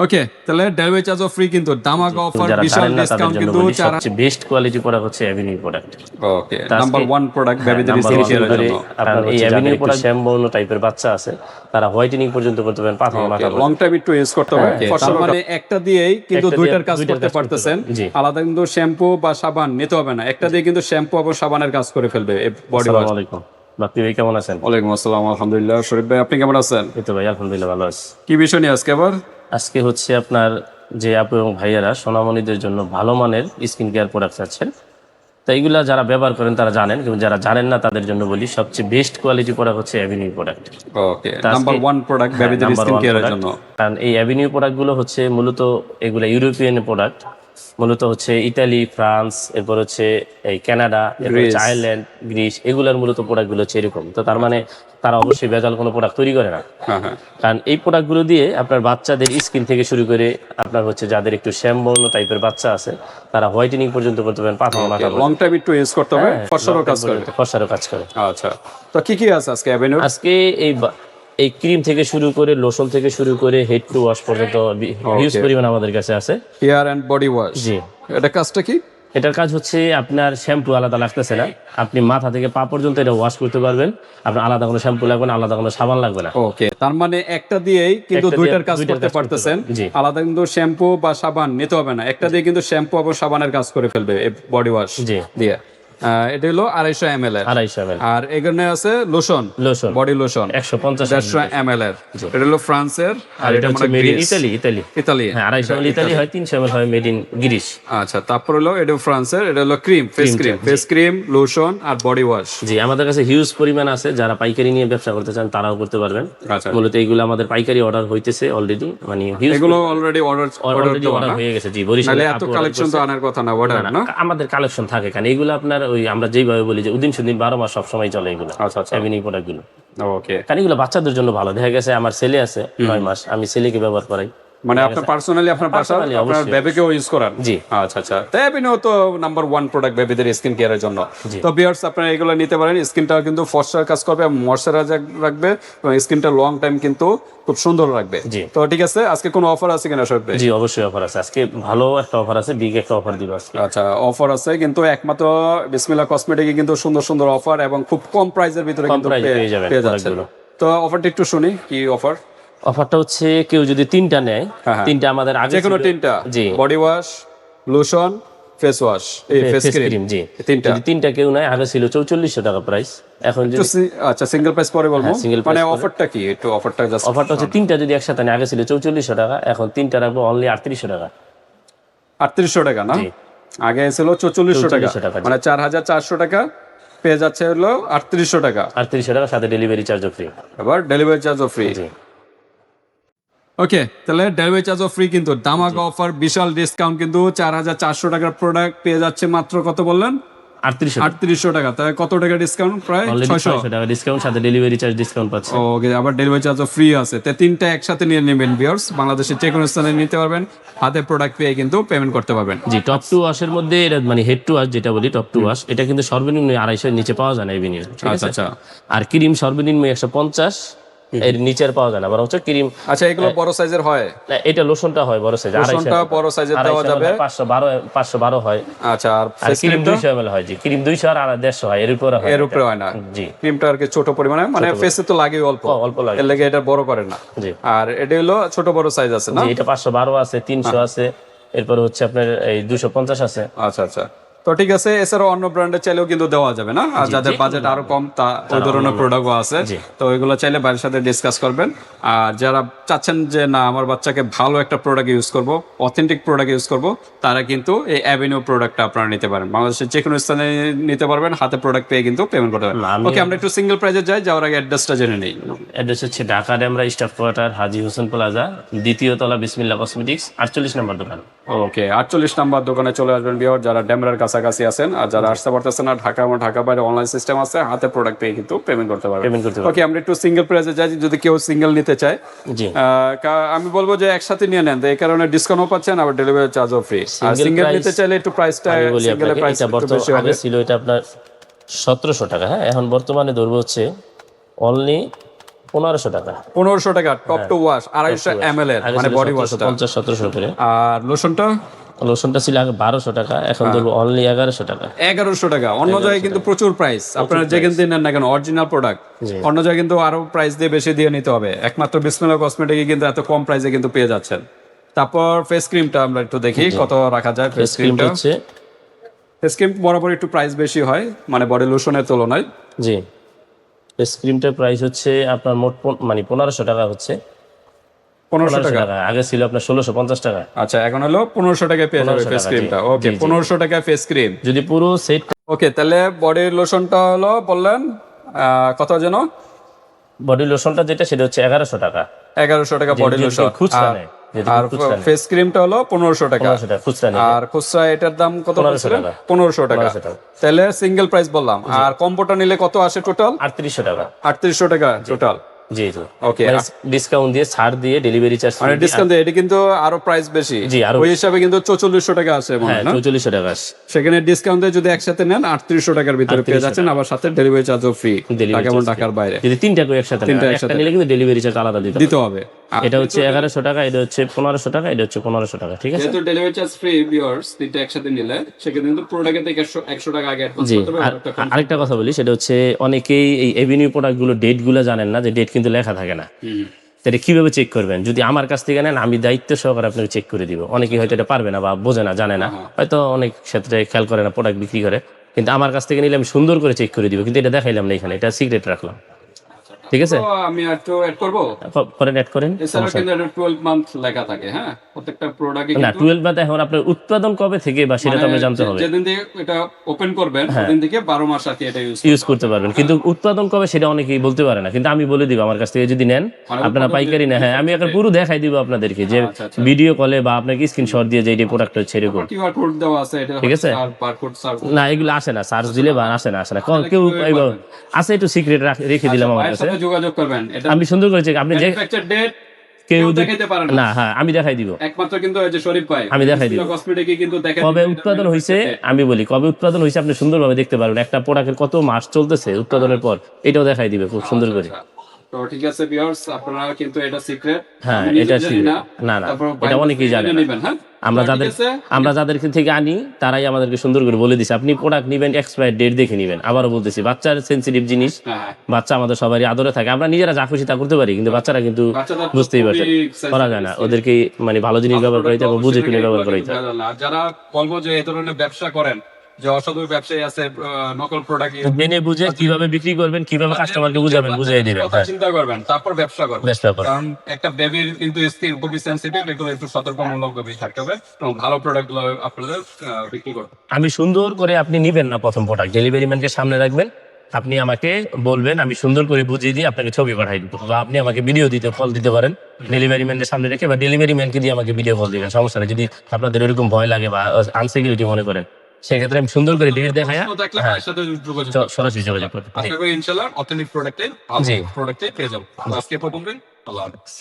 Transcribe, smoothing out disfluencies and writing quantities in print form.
ওকে, তাহলে ডেলিভারি চার্জও ফ্রি, কিন্তু ধামাকা অফার, বিশাল ডিসকাউন্ট কিন্তু সবচেয়ে বেস্ট কোয়ালিটি প্রোডাক্ট হচ্ছে অ্যাভিনিউ প্রোডাক্ট। ওকে, নাম্বার 1 প্রোডাক্ট বেবিদের স্কিন নাম্বার কেয়ারের জন্য। আপনার এই অ্যাভিনিউ প্রোডাক্ট শ্যাম্বর্ণ টাইপের বাচ্চা আছে, তারা হোয়াইটেনিং পর্যন্ত করতে পারেন, পাথর মাথা লং টাইম একটু ইউজ করতে হবে। ফসল মানে একটা দিয়েই কিন্তু দুইটার কাজ করতে পারতেছেন। আলাদা কিন্তু শ্যাম্পু বা সাবান নিতে হবে না, একটা দিয়ে কিন্তু শ্যাম্পু এবং সাবানের কাজ করে ফেলবে বডি ওয়াশ। আসসালামু আলাইকুম বাপ্পি ভাই, কেমন আছেন? ওয়ালাইকুম আসসালাম, আলহামদুলিল্লাহ। শরীফ ভাই, আপনি কেমন আছেন? এই তো ভাই আলহামদুলিল্লাহ ভালো আছি। কি বিষয় নিয়ে আজকে আবার? আজকে হচ্ছে আপনার যে আপু এবং ভাইয়ারা সোনামণিদের জন্য ভালো মানের স্কিন কেয়ার প্রোডাক্ট আছেন, তো এইগুলা যারা ব্যবহার করেন তারা জানেন, কিন্তু যারা জানেন না তাদের জন্য বলি সবচেয়ে বেস্ট কোয়ালিটি প্রোডাক্ট হচ্ছে অ্যাভিনিউ প্রোডাক্ট। ওকে, নাম্বার 1 প্রোডাক্ট বেবিদের স্কিন কেয়ারের জন্য। কারণ এই অ্যাভিনিউ প্রোডাক্টগুলো হচ্ছে মূলত এগুলা ইউরোপিয়ান প্রোডাক্ট, মূলত হচ্ছে ইতালি, ফ্রান্স, এরপর হচ্ছে এই কানাডা, এরপর হচ্ছে আয়ারল্যান্ড, গ্রিস, এগুলার মূলত প্রোডাক্টগুলো হচ্ছে এরকম। তো তার মানে তারা অবশ্যই ভেজাল কোনো প্রোডাক্ট তৈরি করে না। কারণ এই প্রোডাক্টগুলো দিয়ে আপনার বাচ্চাদের স্কিন থেকে শুরু করে আপনার হচ্ছে যাদের একটু শ্যামবর্ণ টাইপের বাচ্চা আছে, তারা হোয়াইটেনিং পর্যন্ত করতে পারেন, পাথর মাথা লং টাইম একটু ইউজ করতে হবে, ফসলও কাজ করে। ফসলও কাজ করে। আচ্ছা, তো কি কি আছে আজকে অ্যাভিনিউ? আজকে এই ক্রিম থেকে শুরু করে, লোশন থেকে শুরু করে, হেড টু ওয়াশ পর্যন্ত হিউজ পরিমাণ আমাদের কাছে আছে। Hair and body wash. জি, এটা কাজটা কি? এটার কাজ হচ্ছে আপনার শ্যাম্পু আলাদা লাগতেছে না, আপনি মাথা থেকে পা পর্যন্ত এটা ওয়াশ করতে পারবেন, আপনার আলাদা কোনো শ্যাম্পু লাগবে না, আলাদা কোনো সাবান লাগবে না। ওকে, তার মানে একটা দিয়েই কিন্তু দুইটার কাজ করতে পারতেছেন। আলাদা কিন্তু শ্যাম্পু বা সাবান নিতে হবে না, একটা দিয়ে কিন্তু শ্যাম্পু এবং সাবানের কাজ করে ফেলবে বডি ওয়াশ দিয়ে। এটা হলো 250 ml এর। 250 ml। আর এখানে আছে লোশন, বডি লোশন 150 ml এর। এটা হলো ফ্রান্সের, আর এটা হচ্ছে মেড ইন ইতালি। ইতালি, হ্যাঁ 250 ml ইতালি হয়, 300 ml হয় মেড ইন গ্রিস। আচ্ছা, তারপর হলো এটা ফ্রান্সের, এটা হলো ক্রিম, ফেস ক্রিম, লোশন আর বডি ওয়াশ। জি, আমাদের কাছে হিউজ পরিমাণ আছে, যারা পাইকারি নিয়ে ব্যবসা করতে চান তারাও করতে পারবেন। আচ্ছা, মূলত এইগুলো আমাদের পাইকারি অর্ডার হইতেছে অলরেডি, মানে হিউজ এগুলো অলরেডি অর্ডার হয়ে গেছে। জি, বরিশালে এত কালেকশন তো আনার কথা না, অর্ডার না, আমাদের কালেকশন থাকে। কারণ এইগুলো আপনার ওই আমরা যেইভাবে বলি যে উদিন সুদিন 12 মাস সবসময় চলে এগুলো। আচ্ছা, এভিনিউ প্রোডাক্টগুলো। ওকে, কারণ এগুলো বাচ্চাদের জন্য ভালো। দেখা গেছে আমার ছেলে আছে 9 মাস, আমি ছেলেকে ব্যবহার করাই, মানে আপনার পার্সোনালি আপনার আপনার বেবিকেও ইউজ করেন? জি। আচ্ছা আচ্ছা, তাই অ্যাভিনিউ তো নাম্বার 1 প্রোডাক্ট বেবিদের স্কিন কেয়ারের জন্য। তো ভিউয়ার্স, আপনারা এগুলো নিতে পারেন। স্কিনটা কিন্তু ফর্সার কাজ করবে, ময়শ্চারাইজার রাখবে এবং স্কিনটা লং টাইম কিন্তু খুব সুন্দর রাখবে। তো ঠিক আছে, আজকে কোনো অফার আছে কিনা সব? জি, অবশ্যই অফার আছে। আজকে ভালো একটা অফার আছে, বিগ একটা অফার দিব আজকে। আচ্ছা, অফার আছে, কিন্তু একমাত্র বিসমিল্লাহ কসমেটিকে কিন্তু সুন্দর সুন্দর অফার এবং খুব কম প্রাইসের ভিতরে কিন্তু পেয়ে যাচ্ছেন। তো অফারটা একটু শুনি, কি অফার? অফারটা হচ্ছে কেউ যদি 3টা নেয়, 3টা আমাদের আগে যে কোনো 3টা, জি, body wash, lotion, face wash, এই ফেস ক্রিম, জি, 3টা কেউ নেয়, আগে ছিল 4400 টাকা প্রাইস, এখন যদি আচ্ছা সিঙ্গেল প্রাইস পরে বলবো, মানে অফারটা কি একটু অফারটা জাস্ট? অফারটা হচ্ছে 3টা যদি একসাথে নেয়, আগে ছিল 4400 টাকা, এখন 3টা রাখবো অনলি 3800 টাকা। 3800 টাকা না, আগে ছিল 4400 টাকা, মানে 4400 টাকা পেয়ে যাচ্ছে হলো 3800 টাকা। 3800 টাকা, সাথে ডেলিভারি চার্জও ফ্রি। আবার ডেলিভারি চার্জও ফ্রি। ওকে, তাহলে ডেলিভারি চার্জও ফ্রি, কিন্তু ধামাকা অফার, বিশাল ডিসকাউন্ট, কিন্তু 4400 টাকার প্রোডাক্ট পেয়ে যাচ্ছে মাত্র কত বললেন? 3800 টাকা। তাহলে কত টাকা ডিসকাউন্ট? প্রায় 600 টাকা ডিসকাউন্ট, সাথে ডেলিভারি চার্জ ডিসকাউন্ট পাচ্ছে। ওকে, আবার ডেলিভারি চার্জও ফ্রি আছে। তো 3টা একসাথে নিয়ে নেবেন ভিউয়ার্স, বাংলাদেশের যে কোনো স্থানে নিতে পারবেন, হাতে প্রোডাক্ট পেয়ে কিন্তু পেমেন্ট করতে পারবেন। জি, টপ টু ওয়াশের মধ্যে এটা মানে হেড টু ওয়াশ যেটা বলি, টপ টু ওয়াশ, এটা কিন্তু সর্বনিম্ন 250 এর নিচে পাওয়া যায় না এভিনিউ। আচ্ছা আচ্ছা, আর ক্রিম সর্বনিম্ন 150 এর নিচে পাওয়া যায় না, বরং হচ্ছে ক্রিম। আচ্ছা, এগুলো বড় সাইজের হয়? না, এটা লোশনটা হয় বড় সাইজ, লোশনটা বড় সাইজের দেওয়া যাবে, 512 হয়। আচ্ছা, আর ক্রিম 200 ml হয়। জি, ক্রিম 200 আর 150 হয়, এর উপরে হয়, এর উপরে হয় না। জি, ক্রিমটা আর কি ছোট পরিমাণে, মানে ফেসে তো লাগে অল্প লাগে, এর লাগে এটা বড় করে না। জি, আর এটা হলো ছোট বড় সাইজ আছে না? জি, এটা 512 আছে, 300 আছে, এরপর হচ্ছে আপনার এই 250 আছে। আচ্ছা আচ্ছা, তো ঠিক আছে। এছাড়াও অন্য ব্র্যান্ডের চাইলেও কিন্তু দেওয়া যাবে না, আর যাদের বাজেট আরো কম তা ওই ধরনের প্রোডাক্টও আছে। তো ওইগুলো চাইলে বাড়ির সাথে ডিসকাস করবেন। আর যারা চাচ্ছেন যে না আমার বাচ্চাকে ভালো একটা প্রোডাক্ট ইউজ করব, অথেন্টিক প্রোডাক্ট ইউজ করব, তারা কিন্তু এই অ্যাভিনিউ প্রোডাক্টটা আপনারা নিতে পারেন। বাংলাদেশের যে কোনো স্থানে নিতে পারবেন, হাতে প্রোডাক্ট পেয়ে কিন্তু পেমেন্ট করতে পারবেন। ওকে, আমরা একটু সিঙ্গেল প্রাইজে যাওয়ার আগে অ্যাড্রেসটা জেনে নেই। অ্যাড্রেস হচ্ছে ঢাকা ডেমরা স্টাফ কোয়ার্টার, হাজী হোসেন প্লাজা, 2য় তলা, বিসমিল্লাহ কসমেটিক্স, 48 নম্বর দোকান। ওকে, 48 নম্বর দোকানে চলে আসবেন ভিউয়ার, যারা ডেমরার কাছাকাছি আছেন। আর যারা আসতে পারতেছেন না, ঢাকা বাইরে অনলাইন সিস্টেম আছে, হাতে প্রোডাক্ট পেয়ে কিন্তু পেমেন্ট করতে পারবেন। ওকে, আমরা একটু সিঙ্গেল প্রাইসে যাই, যদি কেউ সিঙ্গেল নিতে চায়। জি, আমি বলবো যে একসাথে নিয়ে নেন, এই কারণে ডিসকাউন্টও পাচ্ছেন, আবার ডেলিভারি চার্জও ফ্রি। আর সিঙ্গেল নিতে চাইলে একটু প্রাইসটা, সিঙ্গেলের প্রাইস একটু বেশি হবে। আগে ছিল এটা আপনার 1700 টাকা, হ্যাঁ, এখন বর্তমানে ধরবো হচ্ছে অনলি 1500 টাকা। 1500 টাকা টপ টু ওয়াশ 250 ml এর আগে মানে ছিল বডি ওয়াশটা। 1700 করে। আর লোশনটা লোশনটা ছিল আগে 1200 টাকা, এখন ধরবো অনলি 1100 টাকা। 1100 টাকা। অন্য জায়গায় কিন্তু প্রচুর প্রাইস, আপনারা যেখান থেকে নেন না কেন অরিজিনাল প্রোডাক্ট, অন্য জায়গায় কিন্তু আরো প্রাইস দিয়ে বেশি দিয়ে নিতে হবে। একমাত্র বিসমিল্লাহ কসমেটিকে কিন্তু এত কম প্রাইসে কিন্তু পেয়ে যাচ্ছেন। তারপর ফেস ক্রিমটা আমরা একটু দেখি কত রাখা যায়। ফেস ক্রিমটা ক্রিমটা হচ্ছে ফেস ক্রিম বরাবর একটু প্রাইস বেশি হয় মানে বডি লোশনের তুলনায়। জি, ফেস ক্রিমটার প্রাইস হচ্ছে আপনার মোট মানে 1500 টাকা হচ্ছে। 1500 টাকা। আগে ছিল আপনার 1650 টাকা। আচ্ছা, এখন হলো 1500 টাকায় পেয়ে যাবে 1500 ফেস টাকা, ক্রিমটা। জি। ওকে, 1500 টাকায় ফেস ক্রিম। যদি পুরো সেট ওকে, তাহলে বডির লোশনটা হলো বললেন কত যেন? বডি লোশনটা যেটা সেটা হচ্ছে 1100 টাকা। 1100 টাকা বডি লোশন। খুচরা নেয়, আর ফেস ক্রিমটা হলো 1500 টাকা। 1500 টাকা খুচরা নেয়। আর খুচরা এটার দাম কত? 1500 টাকা। 1500 টাকা। 1500 টাকা। তাহলে সিঙ্গেল প্রাইস বললাম। আর কম্বোটা নিলে কত আসে টোটাল? 3800 টাকা। 3800 টাকা টোটাল। জি জি। ওকে, ডিসকাউন্ট দিয়ে, ছাড় দিয়ে, ডেলিভারি চার্জ মানে ডিসকাউন্ট দিয়ে এটা কিন্তু আরো প্রাইস বেশি। জি, আরো ওই হিসাবে কিন্তু 4400 টাকা আছে মনে হয় না? 4400 টাকা আসে। সেখানে ডিসকাউন্ট দিয়ে যদি একসাথে নেন 3800 টাকার ভিতরে পেয়ে যাচ্ছেন, আবার সাথে ডেলিভারি চার্জও ফ্রি। টাকা এবং টাকার বাইরে যদি তিনটা করে একসাথে নেন, একটা নিলে কিন্তু ডেলিভারি চার্জ আলাদা দিতে দিতে হবে। এটা হচ্ছে 1100 টাকা, এটা হচ্ছে 1500 টাকা, এটা হচ্ছে 1500 টাকা। ঠিক আছে। যেহেতু ডেলিভারি চার্জ ফ্রি ভিউয়ার্স, তিনটা একসাথে নিলে সেক্ষেত্রে কিন্তু প্রোডাক্টে থেকে 100 টাকা আগে অ্যাড করতে জি, হবে। আরেকটা কথা বলি, সেটা হচ্ছে অনেকেই এই এভিনিউ প্রোডাক্টগুলো ডেট গুলো জানেন না, যে ডেট কিন্তু লেখা থাকে না। এটা কিভাবে চেক করবেন? যদি আমার কাছ থেকে নেন, আমি দায়িত্ব সহকারে আপনাকে চেক করে দিব। অনেকেই হয়তো এটা পারবে না বা বোঝে না, জানে না, হয়তো অনেক ক্ষেত্রে খেয়াল করে না, প্রোডাক্ট বিক্রি করে। কিন্তু আমার কাছ থেকে নিলে আমি সুন্দর করে চেক করে দিব, কিন্তু এটা দেখাইলাম না এখানে, এটা সিক্রেট রাখলাম। ঠিক আছে, তো আমি একটু অ্যাড করব। করেন, অ্যাড করেন। এছাড়া কিন্তু এটা 12 মান্থ লেখা থাকে। হ্যাঁ, প্রত্যেকটা প্রোডাক্টে না, 12 মান্থ এখন আপনার উৎপাদন কবে থেকে বা সেটা তো আপনি জানতে হবে। যেদিন থেকে এটা ওপেন করবেন ওদিন থেকে 12 মাস আর কি এটা ইউজ করতে পারবেন, কিন্তু উৎপাদন কবে সেটা অনেকেই বলতে পারে না। কিন্তু আমি বলে দিব, আমার কাছ থেকে যদি নেন, আপনারা পাইকারি না, হ্যাঁ আমি একটা পুরো দেখাই দিব আপনাদেরকে, যে ভিডিও কলে বা আপনাকে স্ক্রিনশট দিয়ে যে এই প্রোডাক্ট হচ্ছে এরকম। কিউআর কোড দেওয়া আছে, এটা ঠিক আছে। আর বারকোড সার্চ না, এগুলো আসে না, সার্চ দিলে বা আসে না কেউ এইভাবে আছে, একটু সিক্রেট রেখে দিলাম আমার কাছে। সাথে যোগাযোগ করবেন। এটা আমি সুন্দর করে আপনি যে ম্যানুফ্যাকচার ডেট কেউ দেখাইতে পারেন না, হ্যাঁ আমি দেখাই দিব। একমাত্র কিন্তু এই যে শরীফ ভাই আমি দেখাই দিব কসমেটিকে কিন্তু দেখাই কবে উৎপাদন হয়েছে। আমি বলি কবে উৎপাদন হয়েছে, আপনি সুন্দরভাবে দেখতে পারবেন। একটা প্রোডাক্টের কত মাস চলতেছে উৎপাদনের পর, এটাও দেখাই দিবে খুব সুন্দর করে। তো ঠিক আছে ভিউয়ার্স, আপনারা কিন্তু এটা সিক্রেট। হ্যাঁ, এটা সিক্রেট। না না, এটা অনেকেই জানে না। হ্যাঁ, আমরা যাদের থেকে আনি তারাই আমাদেরকে সুন্দর করে বলে দিছে, আপনি প্রোডাক্ট নিবেন এক্সপায়ার ডেট দেখে নিবেন। আবারও বলতেছি, বাচ্চার সেনসিটিভ জিনিস, বাচ্চা আমাদের সবারই আদরে থাকে। আমরা নিজেরা যা খুশি তা করতে পারি, কিন্তু বাচ্চারা কিন্তু বুঝতেই পারছে, করা যায় না। ওদেরকে মানে ভালো জিনিস ব্যবহার করাইতে হবে, বুঝে কিনে ব্যবহার করাইতে হবে। যারা বলবো যে এই ধরনের ব্যবসা করেন, যে অসাধু ব্যবসায়ী আছে নকল প্রোডাক্ট জেনে বুঝে কিভাবে বিক্রি করবেন, কিভাবে কাস্টমারকে বুঝাবেন, বুঝিয়ে দিবেন, চিন্তা করবেন, তারপর ব্যবসা করবেন। কারণ একটা বেবির কিন্তু স্কিন খুবই সেনসিটিভ, এগুলো একটু সতর্কমূলক ভাবে থাকতে হবে এবং ভালো প্রোডাক্ট গুলো আপনাদের বিক্রি করতে। আমি সুন্দর করে, আপনি নিবেন না প্রথম প্রোডাক্ট, ডেলিভারি ম্যানকে সামনে রাখবেন, আপনি আমাকে বলবেন, আমি সুন্দর করে বুঝিয়ে দিয়ে আপনাকে ছবি পাঠাই দিব, বা আপনি আমাকে ভিডিও কল দিতে পারেন ডেলিভারি ম্যানকে সামনে রেখে, বা ডেলিভারি ম্যানকে দিয়ে আমাকে ভিডিও কল দিবেন, সমস্যা নেই। যদি আপনাদের এরকম ভয় লাগে বা আনসিকিউরিটি মনে করেন, সেক্ষেত্রে আমি সুন্দর করে ডেট দেখাই সরাসরি যোগাযোগ করতে পারি। ইনশাআল্লাহ অথেন্টিক প্রোডাক্টে পেয়ে যাবো। আজকে পর্যন্ত আল্লাহ হাফেজ।